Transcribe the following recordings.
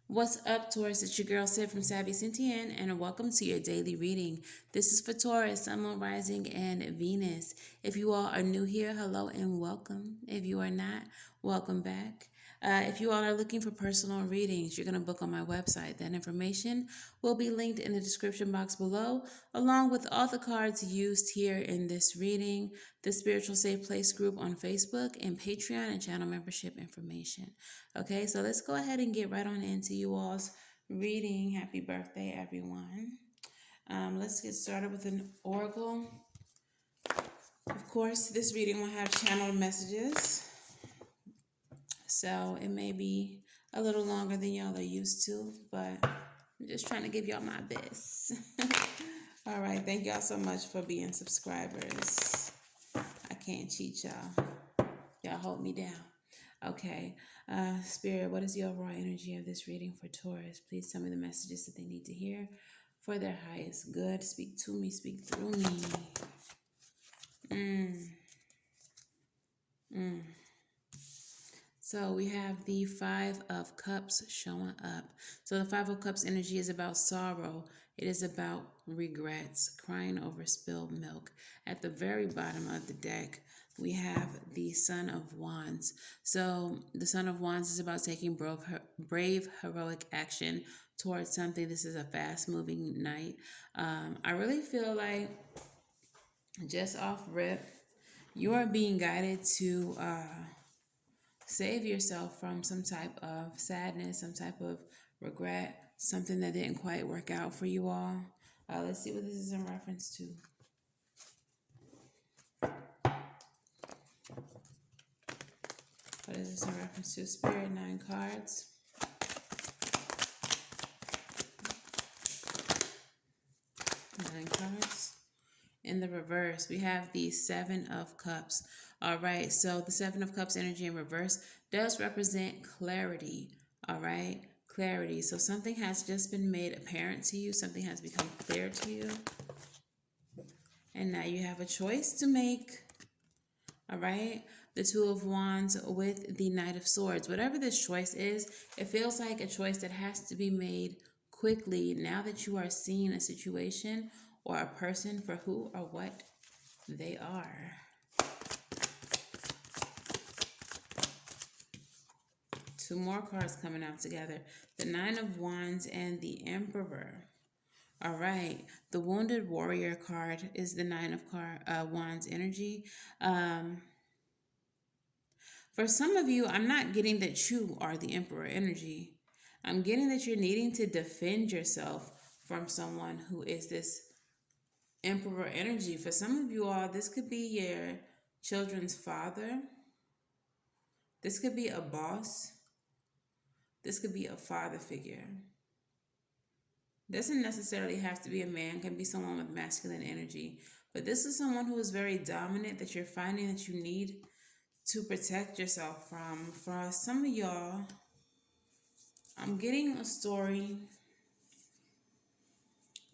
What's up, Taurus? It's your girl Sid from Savvy Sentient, and welcome to your daily reading. This is for Taurus, Sun, Moon, Rising, and Venus. If you all are new here, hello and welcome. If you are not, welcome back. If you all are looking for personal readings, you're going to book on my website. That information will be linked in the description box below, along with all the cards used here in this reading, the Spiritual Safe Place group on Facebook, and Patreon and channel membership information. Okay, so let's go ahead and get right on into you all's reading. Happy birthday, everyone. Let's get started with an oracle. Of course, this reading will have channeled messages, so it may be a little longer than y'all are used to, but I'm just trying to give y'all my best. All right, thank y'all so much for being subscribers. I can't cheat y'all. Y'all hold me down. Okay. Spirit, what is the overall energy of this reading for Taurus? Please tell me the messages that they need to hear for their highest good. Speak to me, speak through me. So we have the Five of Cups showing up. So the Five of Cups energy is about sorrow. It is about regrets, crying over spilled milk. At the very bottom of the deck, we have the Son of Wands. So the Son of Wands is about taking brave heroic action towards something. This is a fast-moving night. I really feel like, just off rip, you are being guided to save yourself from some type of sadness, some type of regret, something that didn't quite work out for you all. Let's see what this is in reference to. What is this in reference to? Spirit, 9 cards. Nine cards. In the reverse, we have the Seven of Cups. All right, so the Seven of Cups energy in reverse does represent clarity. All right, clarity. So something has just been made apparent to you, something has become clear to you, and now you have a choice to make. All right, the Two of Wands with the Knight of Swords. Whatever this choice is, it feels like a choice that has to be made quickly now that you are seeing a situation or a person for who or what they are. Two more cards coming out together. The Nine of Wands and the Emperor. All right. The Wounded Warrior card is the Nine of Wands energy. For some of you, I'm not getting that you are the Emperor energy. I'm getting that you're needing to defend yourself from someone who is this Emperor energy. For some of you all, this could be your children's father. This could be a boss. This could be a father figure. Doesn't necessarily have to be a man, can be someone with masculine energy. But this is someone who is very dominant that you're finding that you need to protect yourself from. For some of y'all, I'm getting a story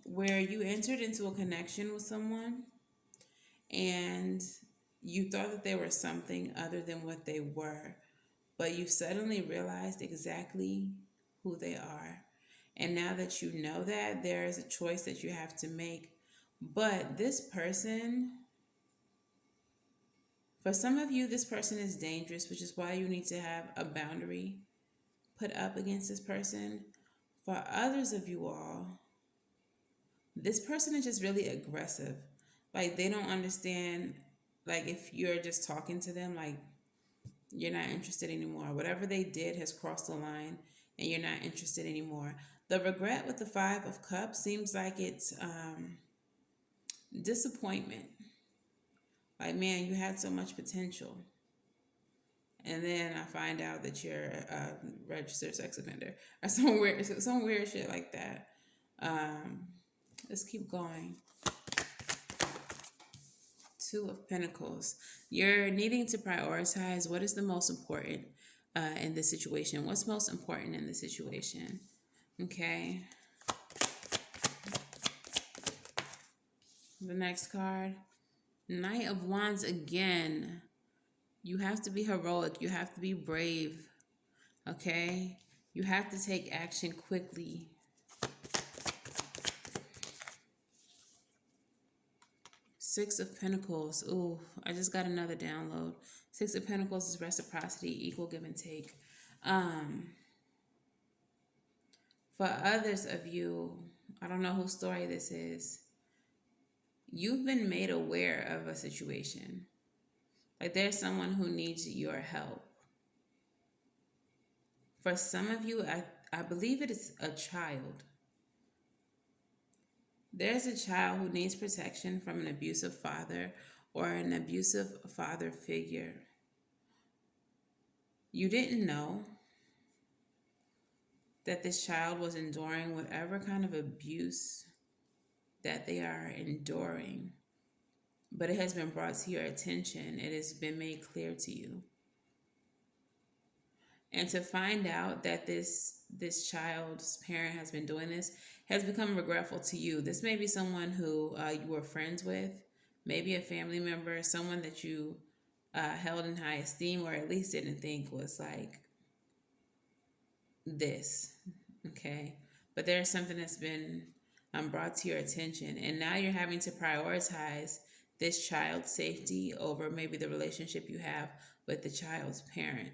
where you entered into a connection with someone and you thought that they were something other than what they were, but you suddenly realized exactly who they are. And now that you know that, there is a choice that you have to make. But this person, for some of you, this person is dangerous, which is why you need to have a boundary put up against this person. For others of you all, this person is just really aggressive. Like, they don't understand, like, if you're just talking to them, like, you're not interested anymore. Whatever they did has crossed the line and you're not interested anymore. The regret with the Five of Cups seems like it's disappointment. Like, man, you had so much potential. And then I find out that you're a registered sex offender or some weird shit like that. Let's keep going. Two of Pentacles. You're needing to prioritize what is the most important in this situation. What's most important in the situation? Okay. The next card. Knight of Wands again. You have to be heroic. You have to be brave. Okay? You have to take action quickly. Six of Pentacles. Ooh, I just got another download. Six of Pentacles is reciprocity, equal give and take. For others of you, I don't know whose story this is. You've been made aware of a situation. Like there's someone who needs your help. For some of you, I believe it is a child. There's a child who needs protection from an abusive father or an abusive father figure. You didn't know that this child was enduring whatever kind of abuse that they are enduring, but it has been brought to your attention. It has been made clear to you. And to find out that this child's parent has been doing this has become regretful to you. This may be someone who you were friends with, maybe a family member, someone that you held in high esteem, or at least didn't think was like this. Okay, but there's something that's been brought to your attention, and now you're having to prioritize this child's safety over maybe the relationship you have with the child's parent.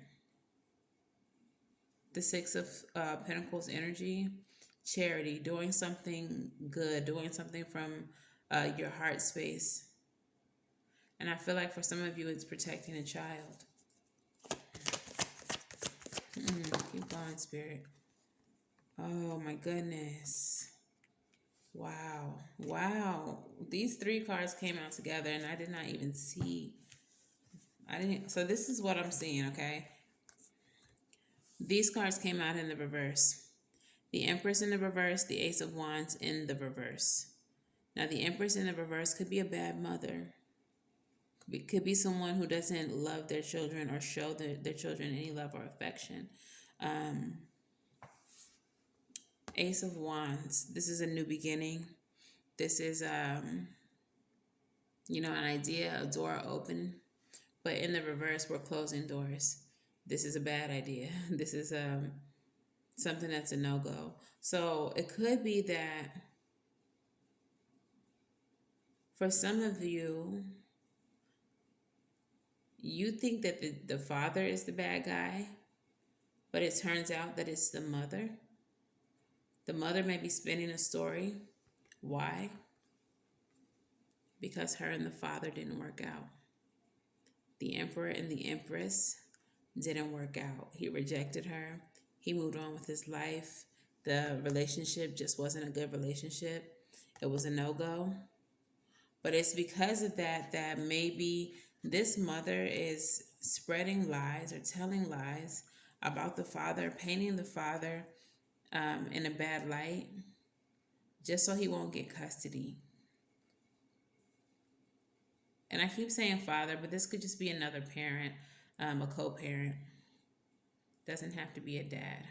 The Six of Pentacles energy, charity, doing something good, doing something from your heart space. And I feel like for some of you, it's protecting a child. Keep going, Spirit. Oh my goodness. Wow. Wow. These three cards came out together and I did not even see. So this is what I'm seeing, okay? These cards came out in the reverse. The Empress in the reverse, the Ace of Wands in the reverse. Now, the Empress in the reverse could be a bad mother. Could be someone who doesn't love their children or show their children any love or affection. Ace of Wands. This is a new beginning. This is, an idea, a door open. But in the reverse, we're closing doors. This is a bad idea. This is something that's a no-go. So it could be that for some of you, you think that the father is the bad guy, but it turns out that it's the mother. The mother may be spinning a story. Why? Because her and the father didn't work out. The Emperor and the Empress didn't work out. He rejected her. He moved on with his life. The relationship just wasn't a good relationship. It was a no-go. But it's because of that maybe this mother is spreading lies or telling lies about the father, painting the father in a bad light, just so he won't get custody. And I keep saying father, but this could just be another parent, a co-parent. Doesn't have to be a dad.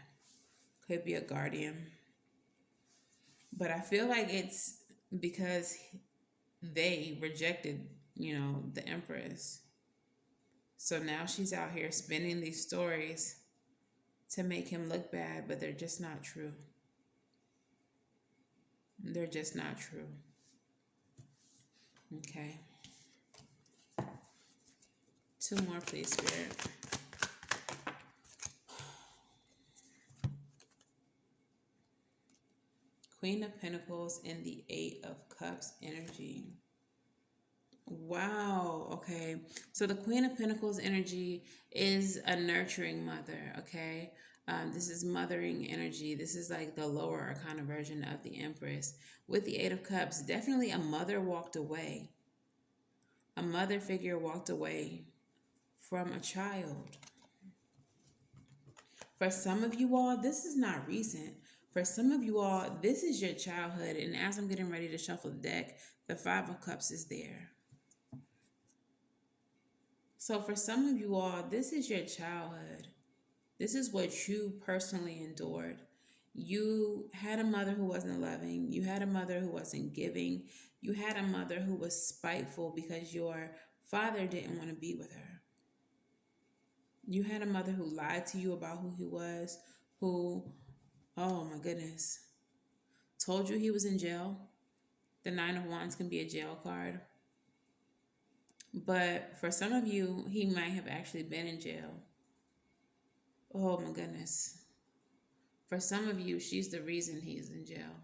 Could be a guardian. But I feel like it's because they rejected, the Empress. So now she's out here spinning these stories to make him look bad, but they're just not true. They're just not true. Okay. 2 more, please, Spirit. Queen of Pentacles and the 8 of Cups energy. Wow. Okay. So the Queen of Pentacles energy is a nurturing mother. Okay. This is mothering energy. This is like the lower kind of version of the Empress. With the 8 of Cups, definitely a mother walked away. A mother figure walked away from a child. For some of you all, this is not recent. For some of you all, this is your childhood. And as I'm getting ready to shuffle the deck, the 5 of Cups is there. So for some of you all, this is your childhood. This is what you personally endured. You had a mother who wasn't loving. You had a mother who wasn't giving. You had a mother who was spiteful because your father didn't want to be with her. You had a mother who lied to you about who he was, who, oh my goodness, told you he was in jail. The Nine of Wands can be a jail card. But for some of you, he might have actually been in jail. Oh my goodness. For some of you, she's the reason he's in jail.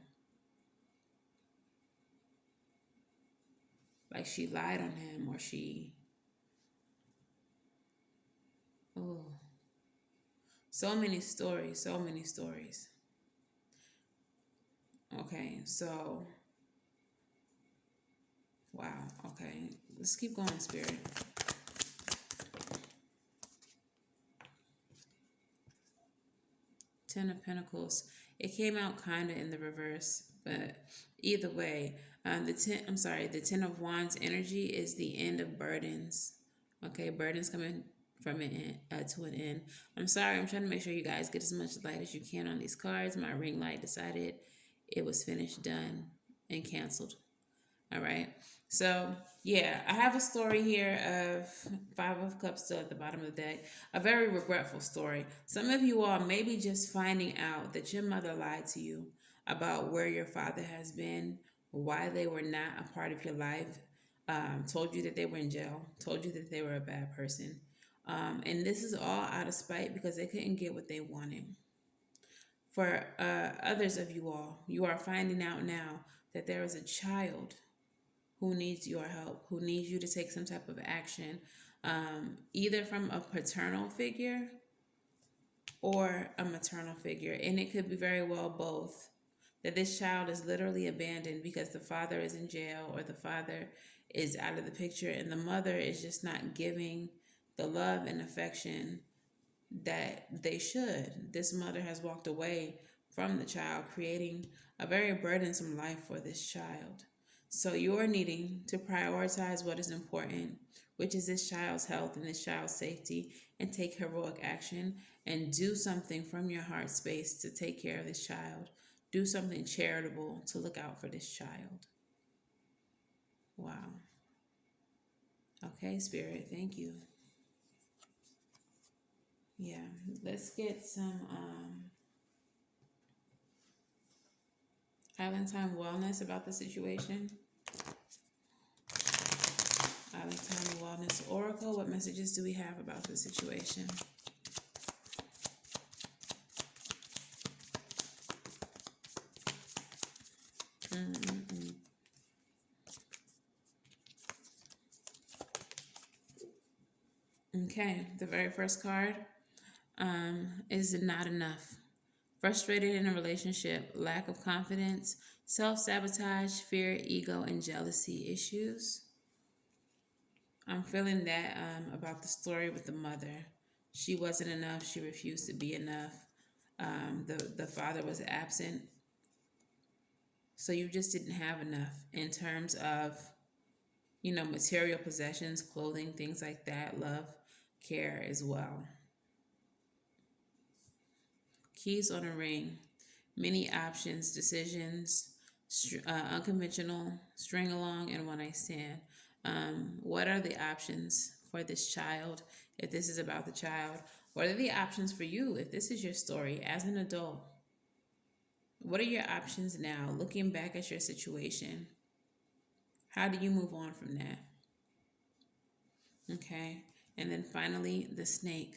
Like she lied on him, or she. Oh. So many stories, so many stories. Okay, so. Wow, okay. Let's keep going, Spirit. Ten of Pentacles. It came out kind of in the reverse, but either way, the Ten of Wands energy is the end of burdens. Okay, burdens coming from an end, to an end. I'm sorry, I'm trying to make sure you guys get as much light as you can on these cards. My ring light decided it was finished, done, and canceled. All right. So, yeah, I have a story here of Five of Cups still at the bottom of the deck. A very regretful story. Some of you all may be just finding out that your mother lied to you about where your father has been, why they were not a part of your life, told you that they were in jail, told you that they were a bad person. And this is all out of spite because they couldn't get what they wanted. For others of you are finding out now that there is a child who needs your help, who needs you to take some type of action, either from a paternal figure or a maternal figure. And it could be very well both. That this child is literally abandoned because the father is in jail or the father is out of the picture and the mother is just not giving the love and affection that they should. This mother has walked away from the child, creating a very burdensome life for this child. So you're needing to prioritize what is important, which is this child's health and this child's safety, and take heroic action and do something from your heart space to take care of this child. Do something charitable to look out for this child. Wow. Okay, Spirit, thank you. Yeah, let's get some Island Time Wellness about the situation. Island Time Wellness Oracle, what messages do we have about the situation? Okay, the very first card is not enough. Frustrated in a relationship, lack of confidence, self-sabotage, fear, ego, and jealousy issues. I'm feeling that about the story with the mother. She wasn't enough. She refused to be enough. The father was absent. So you just didn't have enough in terms of, material possessions, clothing, things like that, love, care as well. Keys on a ring, many options, decisions, unconventional, string along, and one night stand. What are the options for this child if this is about the child? What are the options for you if this is your story as an adult? What are your options now, looking back at your situation? How do you move on from that? Okay. And then finally, the snake.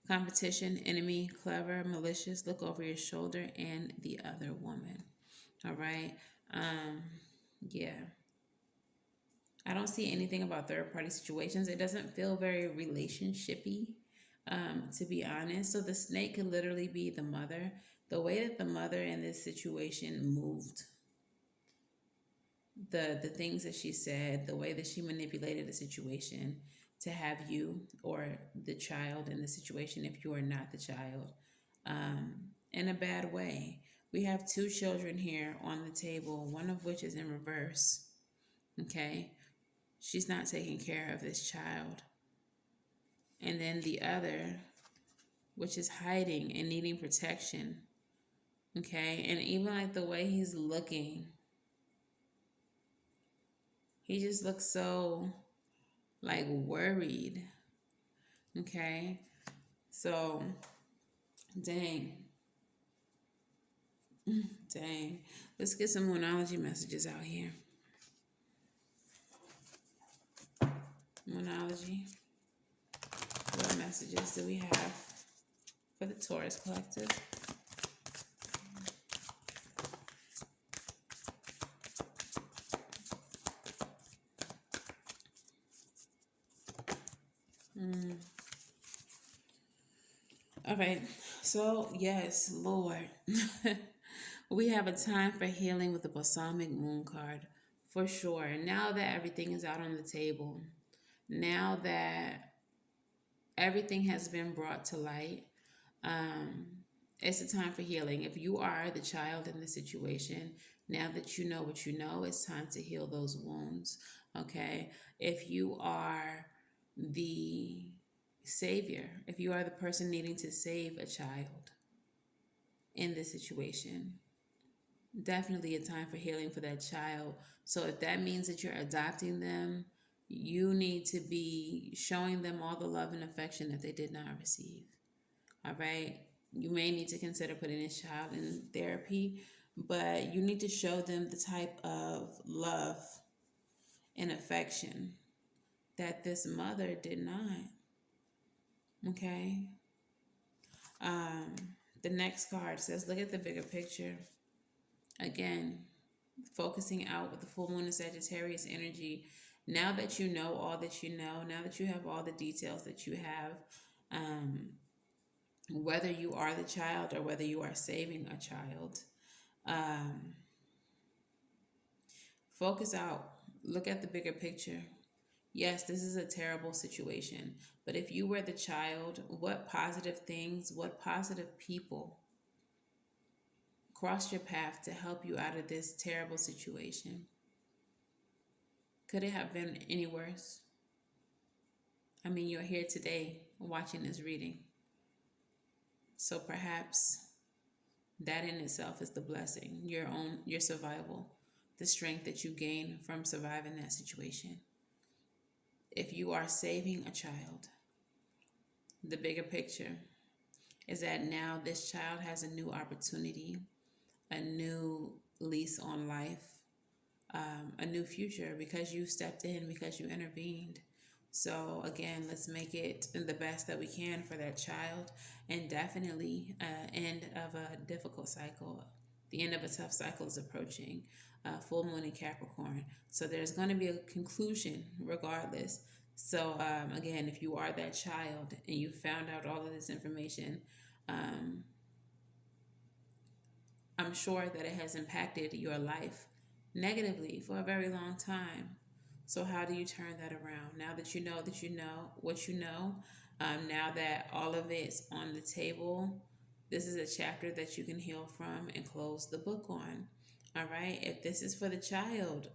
Competition, enemy, clever, malicious, look over your shoulder, and the other woman. All right. Yeah. I don't see anything about third party situations. It doesn't feel very relationshipy, to be honest. So the snake could literally be the mother. The way that the mother in this situation moved, the things that she said, the way that she manipulated the situation to have you or the child in the situation, if you are not the child, in a bad way. We have two children here on the table, one of which is in reverse. Okay. She's not taking care of this child. And then the other, which is hiding and needing protection. Okay. And even like the way he's looking, he just looks so like worried. Okay. So Dang. Dang. Let's get some monology messages out here. Monology. What messages do we have for the Taurus collective? All right. So, yes, Lord. We have a time for healing with the balsamic moon card for sure. Now that everything is out on the table, now that everything has been brought to light, um, it's a time for healing. If you are the child in the situation, now that you know what you know, it's time to heal those wounds. Okay. If you are the savior, if you are the person needing to save a child in this situation, definitely a time for healing for that child. So if that means that you're adopting them, you need to be showing them all the love and affection that they did not receive. All right. You may need to consider putting this child in therapy, but you need to show them the type of love and affection that this mother did not. Okay. Um, the next card says, look at the bigger picture. Again, focusing out with the full moon and Sagittarius energy. Now that you know all that you know, now that you have all the details that you have, whether you are the child or whether you are saving a child, um, focus out. Look at the bigger picture. Yes, this is a terrible situation, but if you were the child, what positive things, what positive people crossed your path to help you out of this terrible situation? Could it have been any worse? I mean, you're here today watching this reading. So perhaps that in itself is the blessing, your survival, the strength that you gain from surviving that situation. If you are saving a child, the bigger picture is that now this child has a new opportunity, a new lease on life, a new future because you stepped in, because you intervened. So again, let's make it the best that we can for that child, and definitely end of a difficult cycle. The end of a tough cycle is approaching. Full moon in Capricorn, so there's going to be a conclusion regardless. So again, if you are that child and you found out all of this information, um, I'm sure that it has impacted your life negatively for a very long time. So how do you turn that around? Now that you know what you know, now that all of it's on the table, this is a chapter that you can heal from and close the book on. All right. If this is for the child,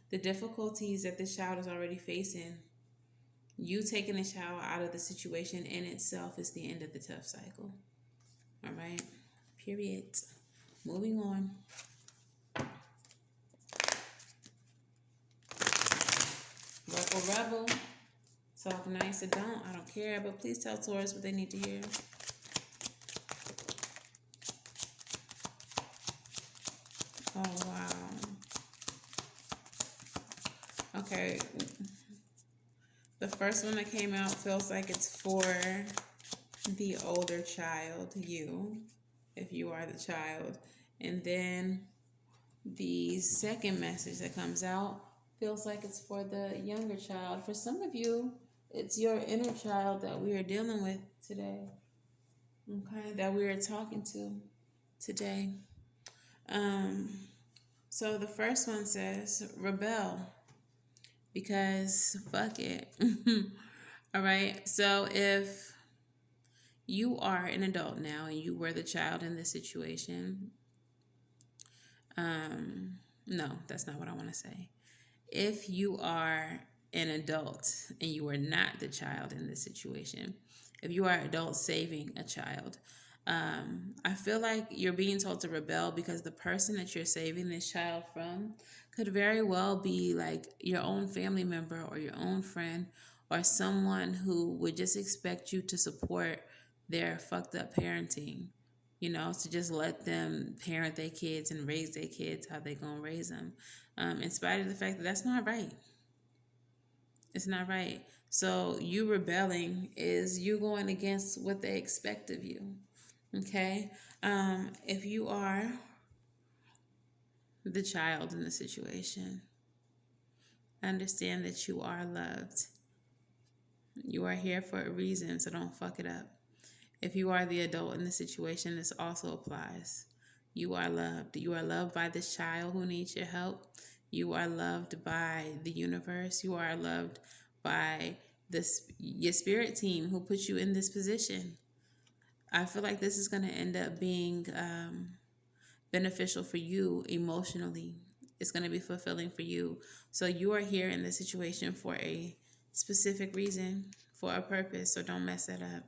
the difficulties that this child is already facing, you taking the child out of the situation in itself is the end of the tough cycle. All right. Period. Moving on. Rebel. Talk nice or don't. I don't care. But please tell Taurus what they need to hear. Oh, wow. Okay. The first one that came out feels like it's for the older child, you, if you are the child. And then the second message that comes out feels like it's for the younger child. For some of you, it's your inner child that we are dealing with today. Okay, that we are talking to today. So the first one says rebel because fuck it. All right. So if you are an adult now and you were the child in this situation, no, that's not what I want to say. If you are an adult and you are not the child in this situation, if you are an adult saving a child, I feel like you're being told to rebel because the person that you're saving this child from could very well be like your own family member or your own friend or someone who would just expect you to support their fucked up parenting, to just let them parent their kids and raise their kids how they gonna raise them, in spite of the fact that that's not right. It's not right. So you rebelling is you going against what they expect of you. Okay? If you are the child in the situation, understand that you are loved. You are here for a reason, so don't fuck it up. If you are the adult in the situation, this also applies. You are loved. You are loved by this child who needs your help. You are loved by the universe. You are loved by your spirit team who put you in this position. I feel like this is going to end up being beneficial for you emotionally. It's going to be fulfilling for you. So you are here in this situation for a specific reason, for a purpose. So don't mess that up.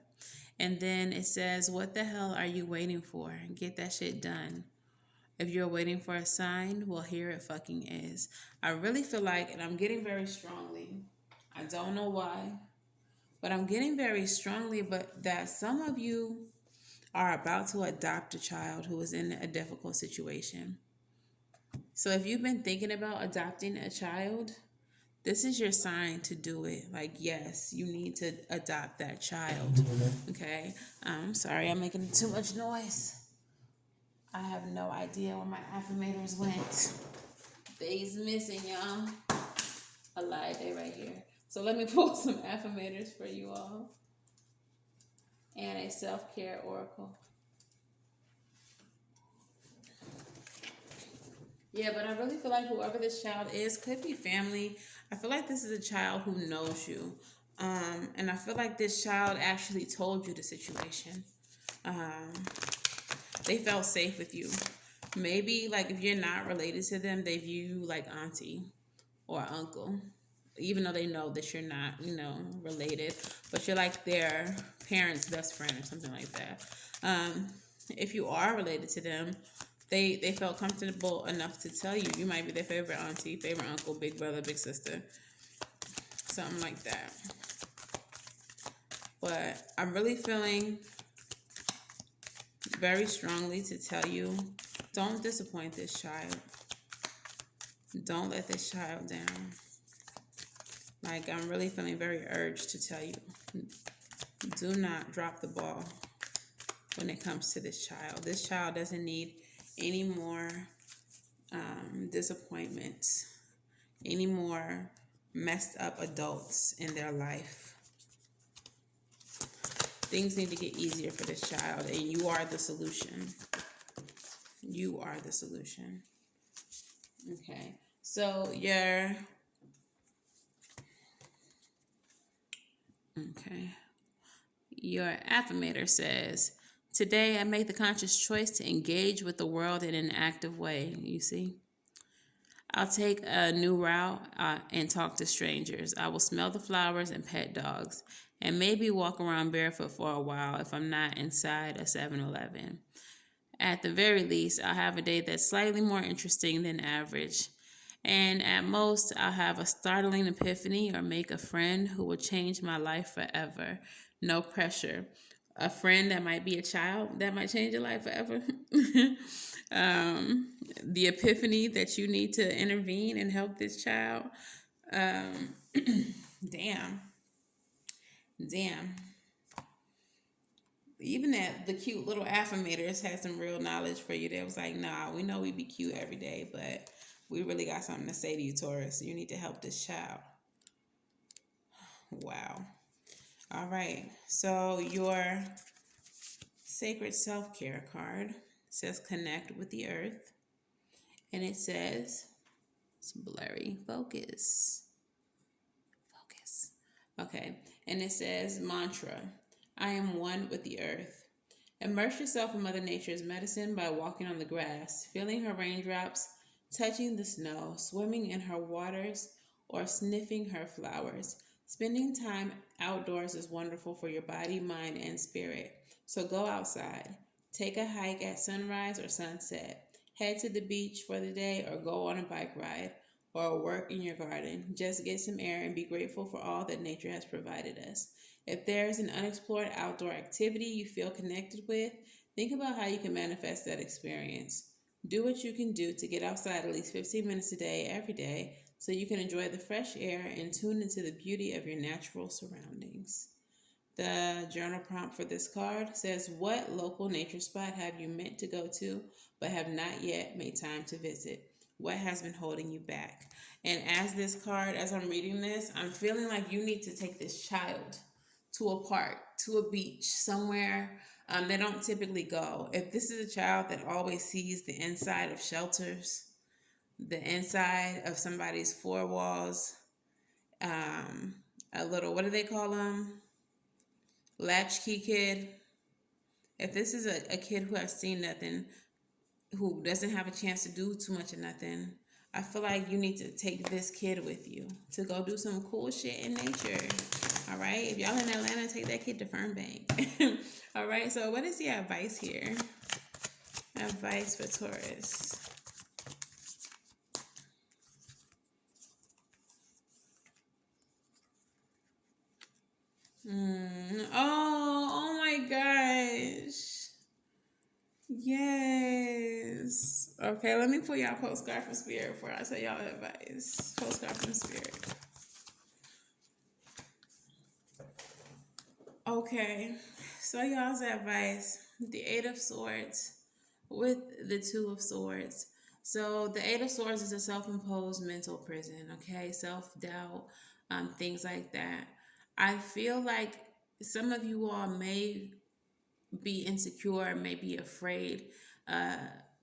And then it says, what the hell are you waiting for? Get that shit done. If you're waiting for a sign, well, here it fucking is. I really feel like, and I'm getting very strongly, I don't know why, but I'm getting very strongly, but that some of you are about to adopt a child who is in a difficult situation. So if you've been thinking about adopting a child, this is your sign to do it. Like, yes, you need to adopt that child. Okay? I'm sorry, I'm making too much noise. I have no idea where my affirmators went. They's missing, y'all. I lied, they right here. So let me pull some affirmators for you all. And a self-care oracle. Yeah, but I really feel like whoever this child is could be family. I feel like this is a child who knows you. And I feel like this child actually told you the situation. They felt safe with you. Maybe, like, if you're not related to them, they view you like auntie or uncle. Even though they know that you're not, related. But you're like their parents' best friend or something like that. If you are related to them, they felt comfortable enough to tell you. You might be their favorite auntie, favorite uncle, big brother, big sister. Something like that. But I'm really feeling very strongly to tell you, don't disappoint this child. Don't let this child down. Like, I'm really feeling very urged to tell you, do not drop the ball when it comes to this child. This child doesn't need any more disappointments, any more messed up adults in their life. Things need to get easier for this child, and you are the solution. You are the solution. Okay, so your affirmator says, today I make the conscious choice to engage with the world in an active way. You see? I'll take a new route and talk to strangers. I will smell the flowers and pet dogs, and maybe walk around barefoot for a while if I'm not inside a 7-Eleven. At the very least, I'll have a day that's slightly more interesting than average. And at most, I'll have a startling epiphany or make a friend who will change my life forever. No pressure. A friend that might be a child that might change your life forever. The epiphany that you need to intervene and help this child. Damn. Even that the cute little affirmators had some real knowledge for you. That was like, nah, we know we be cute every day, but we really got something to say to you, Taurus. You need to help this child. Wow. All right. So your sacred self-care card says connect with the earth. And it says, it's blurry, focus. Okay. And it says mantra, I am one with the earth. Immerse yourself in Mother Nature's medicine by walking on the grass, feeling her raindrops, touching the snow, swimming in her waters, or sniffing her flowers. Spending time outdoors is wonderful for your body, mind, and spirit. So go outside. Take a hike at sunrise or sunset. Head to the beach for the day or go on a bike ride. or work in your garden. Just get some air and be grateful for all that nature has provided us. If there's an unexplored outdoor activity you feel connected with, think about how you can manifest that experience. Do what you can do to get outside at least 15 minutes a day, every day, so you can enjoy the fresh air and tune into the beauty of your natural surroundings. The journal prompt for this card says, what local nature spot have you meant to go to but have not yet made time to visit? What has been holding you back? And as I'm reading this, I'm feeling like you need to take this child to a park, to a beach, somewhere they don't typically go. If this is a child that always sees the inside of shelters, the inside of somebody's four walls, a little, what do they call them? Latchkey kid. If this is a kid who has seen nothing, who doesn't have a chance to do too much of nothing, I feel like you need to take this kid with you to go do some cool shit in nature. All right. If y'all in Atlanta, take that kid to Fernbank. All right. So what is the advice here? Advice for Taurus. Oh my gosh. Yes. Okay, let me pull y'all postcard from Spirit before I tell y'all advice. Postcard from Spirit. Okay, so y'all's advice. The Eight of Swords with the Two of Swords. So the Eight of Swords is a self-imposed mental prison, okay? Self-doubt, things like that. I feel like some of you all may be insecure, may be afraid uh,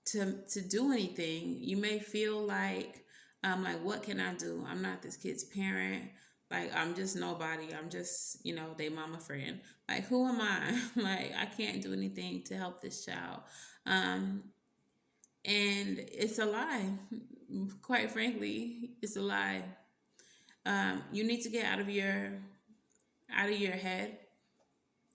to do anything. You may feel like what can I do? I'm not this kid's parent. Like I'm just nobody. I'm just they mama friend. Like who am I? Like I can't do anything to help this child. Um, and it's a lie. Quite frankly, it's a lie. You need to get out of your head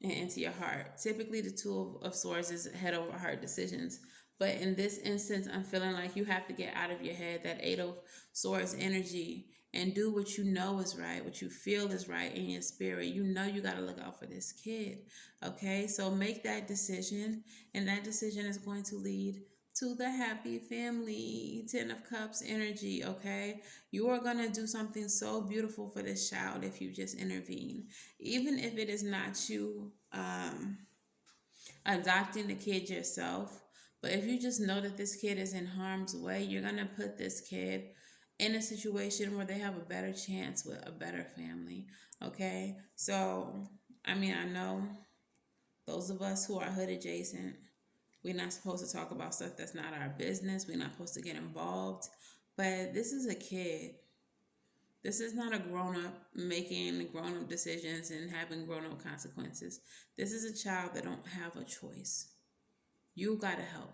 and into your heart. Typically, the Two of Swords is head over heart decisions. But in this instance, I'm feeling like you have to get out of your head, that Eight of Swords energy, and do what you know is right, what you feel is right in your spirit. You know you got to look out for this kid. Okay? So make that decision, and that decision is going to lead to the happy family. 10 of Cups energy. Okay? You are going to do something so beautiful for this child if you just intervene. Even if it is not you adopting the kid yourself, but if you just know that this kid is in harm's way, you're going to put this kid in a situation where they have a better chance with a better family. Okay? So, I mean, I know those of us who are hood adjacent, we're not supposed to talk about stuff that's not our business. We're not supposed to get involved. But this is a kid. This is not a grown up making grown up decisions and having grown up consequences. This is a child that don't have a choice. You gotta help.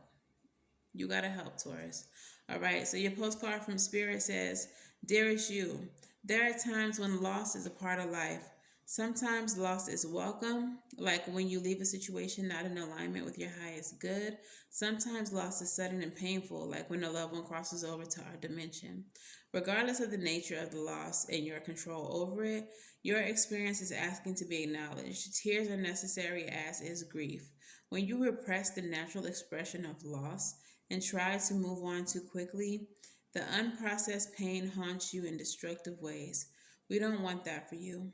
You gotta help, Taurus. All right. So your postcard from Spirit says, "Dearest you, there are times when loss is a part of life. Sometimes loss is welcome, like when you leave a situation not in alignment with your highest good. Sometimes loss is sudden and painful, like when a loved one crosses over to our dimension. Regardless of the nature of the loss and your control over it, your experience is asking to be acknowledged. Tears are necessary, as is grief. When you repress the natural expression of loss and try to move on too quickly, the unprocessed pain haunts you in destructive ways. We don't want that for you.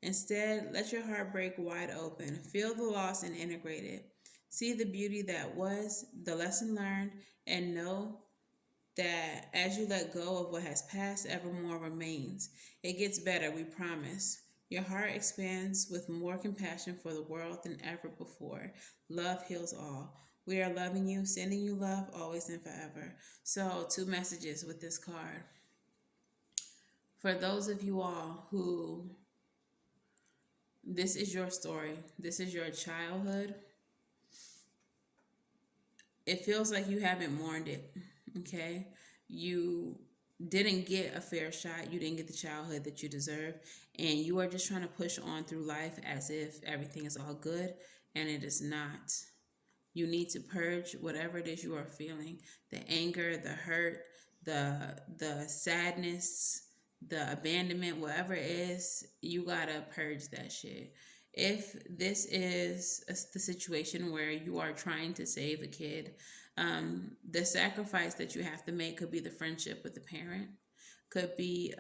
Instead, let your heart break wide open. Feel the loss and integrate it. See the beauty that was, the lesson learned, and know that as you let go of what has passed, evermore remains. It gets better, we promise. Your heart expands with more compassion for the world than ever before. Love heals all. We are loving you, sending you love always and forever." So, two messages with this card. For those of you all who this is your story, this is your childhood, it feels like you haven't mourned it, okay? You didn't get a fair shot. You didn't get the childhood that you deserve. And you are just trying to push on through life as if everything is all good, and it is not. You need to purge whatever it is you are feeling, the anger, the hurt, the sadness, the abandonment, whatever it is, you gotta purge that shit. If this is the situation where you are trying to save a kid, the sacrifice that you have to make could be the friendship with the parent, could be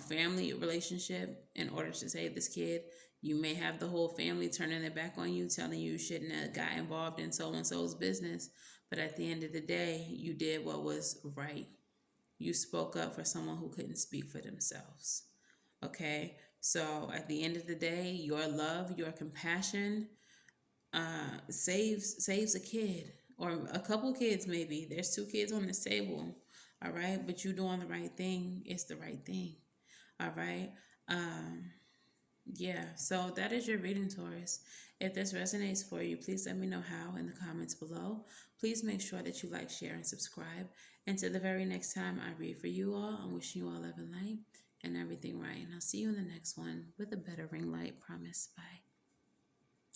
family relationship in order to save this kid. You may have the whole family turning their back on you, telling you shouldn't have got involved in so and so's business. But at the end of the day, you did what was right. You spoke up for someone who couldn't speak for themselves. Okay? So at the end of the day, your love, your compassion saves a kid or a couple kids maybe. There's two kids on this table. All right? But you doing the right thing. It's the right thing. All right? Yeah, so that is your reading, Taurus. If this resonates for you, please let me know how in the comments below. Please make sure that you like, share, and subscribe. Until the very next time I read for you all, I'm wishing you all love and light and everything right. And I'll see you in the next one with a better ring light. Promise. Bye.